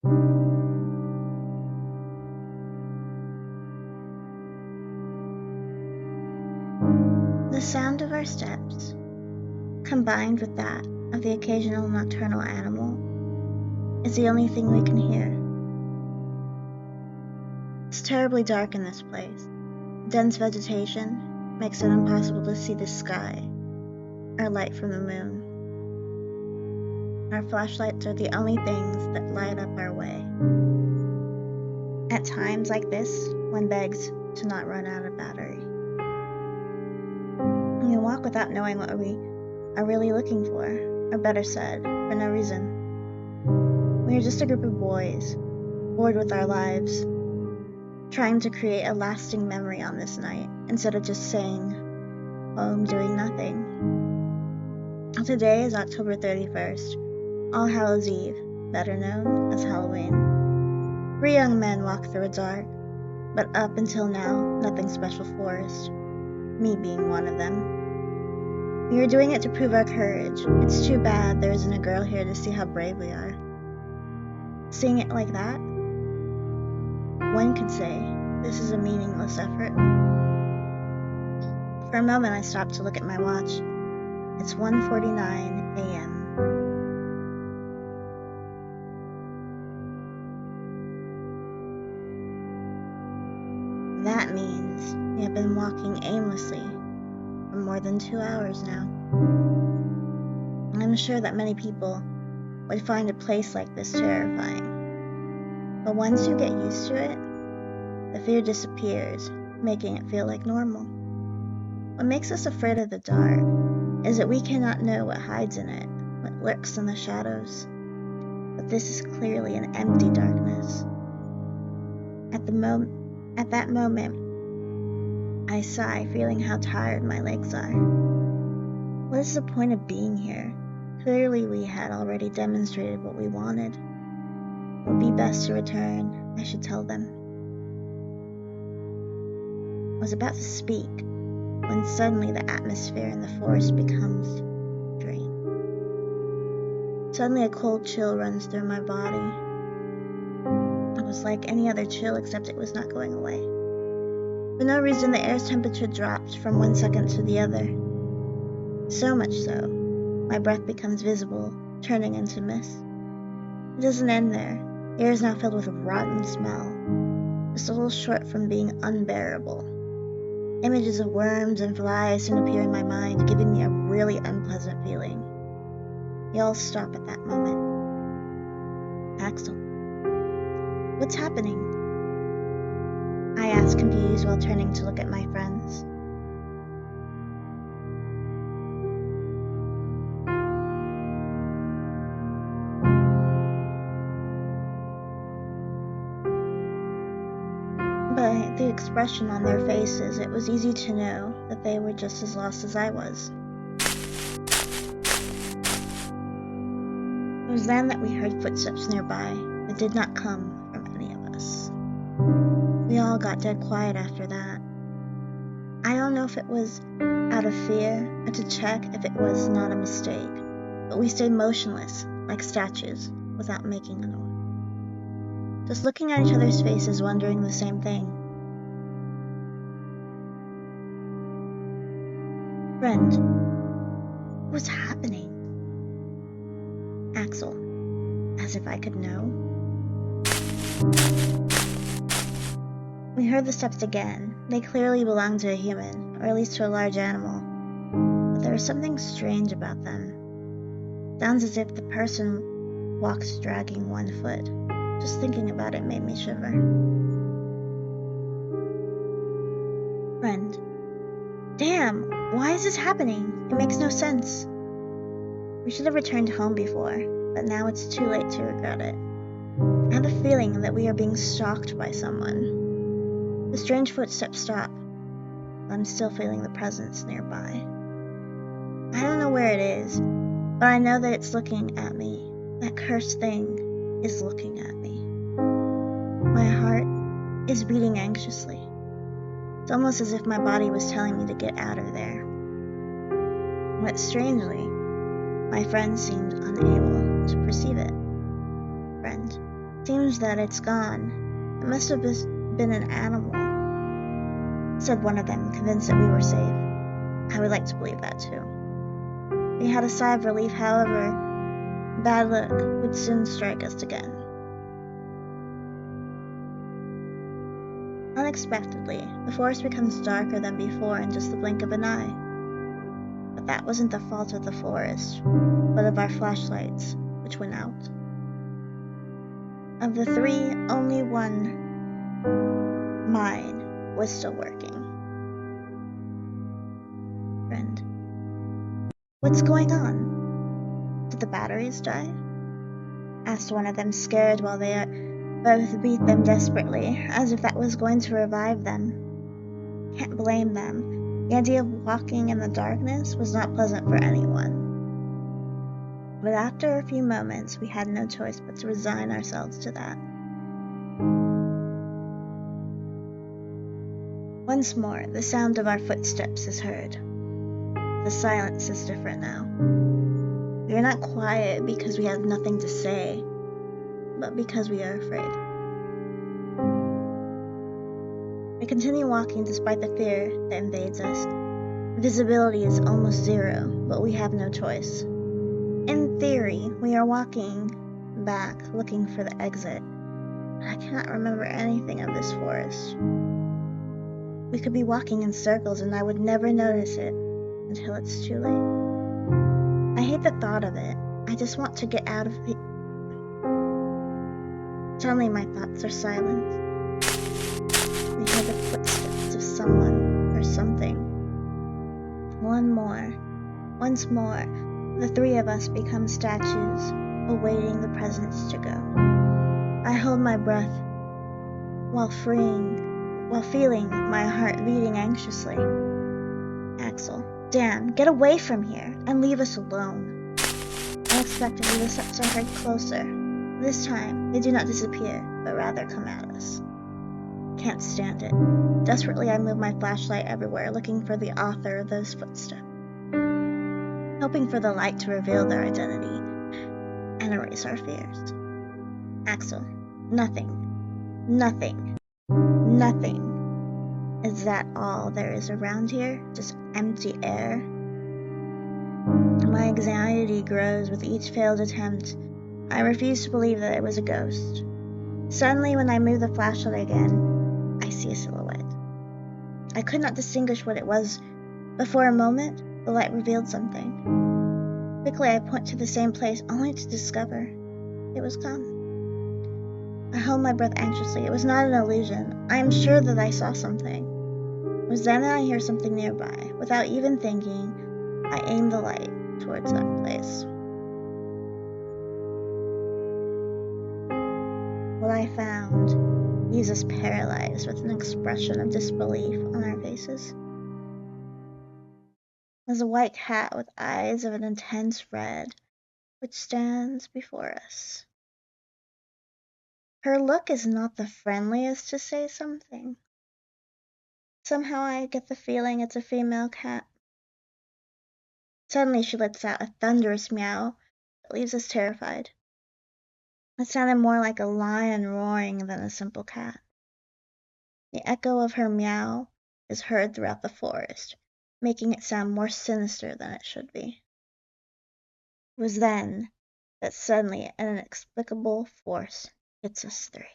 The sound of our steps, combined with that of the occasional nocturnal animal, is the only thing we can hear. It's terribly dark in this place. Dense vegetation makes it impossible to see the sky or light from the moon. Our flashlights are the only things that light up our way. At times like this, one begs to not run out of battery. We walk without knowing what we are really looking for, or better said, for no reason. We are just a group of boys, bored with our lives, trying to create a lasting memory on this night, instead of just staying home doing nothing. Today is October 31st, All Hallows Eve, better known as Halloween. 3 young men walk through a dark, but up until now, nothing special forest, me being one of them. We are doing it to prove our courage. It's too bad there isn't a girl here to see how brave we are. Seeing it like that, one could say this is a meaningless effort. For a moment I stopped to look at my watch. It's 1:49 a.m. That means we have been walking aimlessly for more than 2 hours now. I'm sure that many people would find a place like this terrifying. But once you get used to it, the fear disappears, making it feel like normal. What makes us afraid of the dark is that we cannot know what hides in it, what lurks in the shadows. But this is clearly an empty darkness. At that moment, I sigh, feeling how tired my legs are. What is the point of being here? Clearly we had already demonstrated what we wanted. It would be best to return, I should tell them. I was about to speak when suddenly the atmosphere in the forest becomes strange. Suddenly a cold chill runs through my body. It was like any other chill, except it was not going away. For no reason, the air's temperature dropped from one second to the other. So much so, my breath becomes visible, turning into mist. It doesn't end there. The air is now filled with a rotten smell, just a little short from being unbearable. Images of worms and flies soon appear in my mind, giving me a really unpleasant feeling. We all stop at that moment. Axel, what's happening? I ask, confused, while turning to look at my friends. By the expression on their faces, it was easy to know that they were just as lost as I was. It was then that we heard footsteps nearby that did not come from any of us. We all got dead quiet after that. I don't know if it was out of fear or to check if it was not a mistake, but we stayed motionless, like statues, without making a noise. Just looking at each other's faces, wondering the same thing. Friend, what's happening? Axel, as if I could know. We heard the steps again. They clearly belonged to a human, or at least to a large animal. But there was something strange about them. Sounds as if the person walked dragging one foot. Just thinking about it made me shiver. Friend, damn, why is this happening? It makes no sense. We should have returned home before, but now it's too late to regret it. I have a feeling that we are being stalked by someone. The strange footsteps stop, but I'm still feeling the presence nearby. I don't know where it is, but I know that it's looking at me. That cursed thing is looking at me. My heart is beating anxiously. It's almost as if my body was telling me to get out of there. But strangely, my friend seemed unable to perceive it. Friend, Seems that it's gone. It must have been an animal, said one of them, convinced that we were safe. I would like to believe that too. We had a sigh of relief, however, bad luck would soon strike us again. Unexpectedly, the forest becomes darker than before in just the blink of an eye. But that wasn't the fault of the forest, but of our flashlights, which went out. Of the three, only one, mine, was still working. Friend, what's going on? Did the batteries die? Asked one of them, scared, while they both beat them desperately, as if that was going to revive them. Can't blame them. The idea of walking in the darkness was not pleasant for anyone. But after a few moments, we had no choice but to resign ourselves to that. Once more, the sound of our footsteps is heard. The silence is different now. We are not quiet because we have nothing to say, but because we are afraid. We continue walking despite the fear that invades us. Visibility is almost zero, but we have no choice. In theory, we are walking back, looking for the exit. I cannot remember anything of this forest. We could be walking in circles and I would never notice it until it's too late. I hate the thought of it. I just want to get out of the... Suddenly my thoughts are silent. I hear the footsteps of someone or something. Once more, the three of us become statues, awaiting the presence to go. I hold my breath while feeling my heart beating anxiously. Axel, Dan, get away from here and leave us alone. Unexpectedly, the steps are heard closer. This time, they do not disappear, but rather come at us. Can't stand it. Desperately, I move my flashlight everywhere, looking for the author of those footsteps, hoping for the light to reveal their identity and erase our fears. Axel, nothing. Is that all there is around here? Just empty air? My anxiety grows with each failed attempt. I refuse to believe that it was a ghost. Suddenly, when I move the flashlight again, I see a silhouette. I could not distinguish what it was, but for a moment, the light revealed something. Quickly, I point to the same place, only to discover it was gone. I held my breath anxiously. It was not an illusion. I am sure that I saw something. It was then that I hear something nearby. Without even thinking, I aim the light towards that place. What I found leaves us paralyzed with an expression of disbelief on our faces. It was a white cat with eyes of an intense red, which stands before us. Her look is not the friendliest, to say something. Somehow I get the feeling it's a female cat. Suddenly she lets out a thunderous meow that leaves us terrified. It sounded more like a lion roaring than a simple cat. The echo of her meow is heard throughout the forest, making it sound more sinister than it should be. It was then that suddenly an inexplicable force hits us three.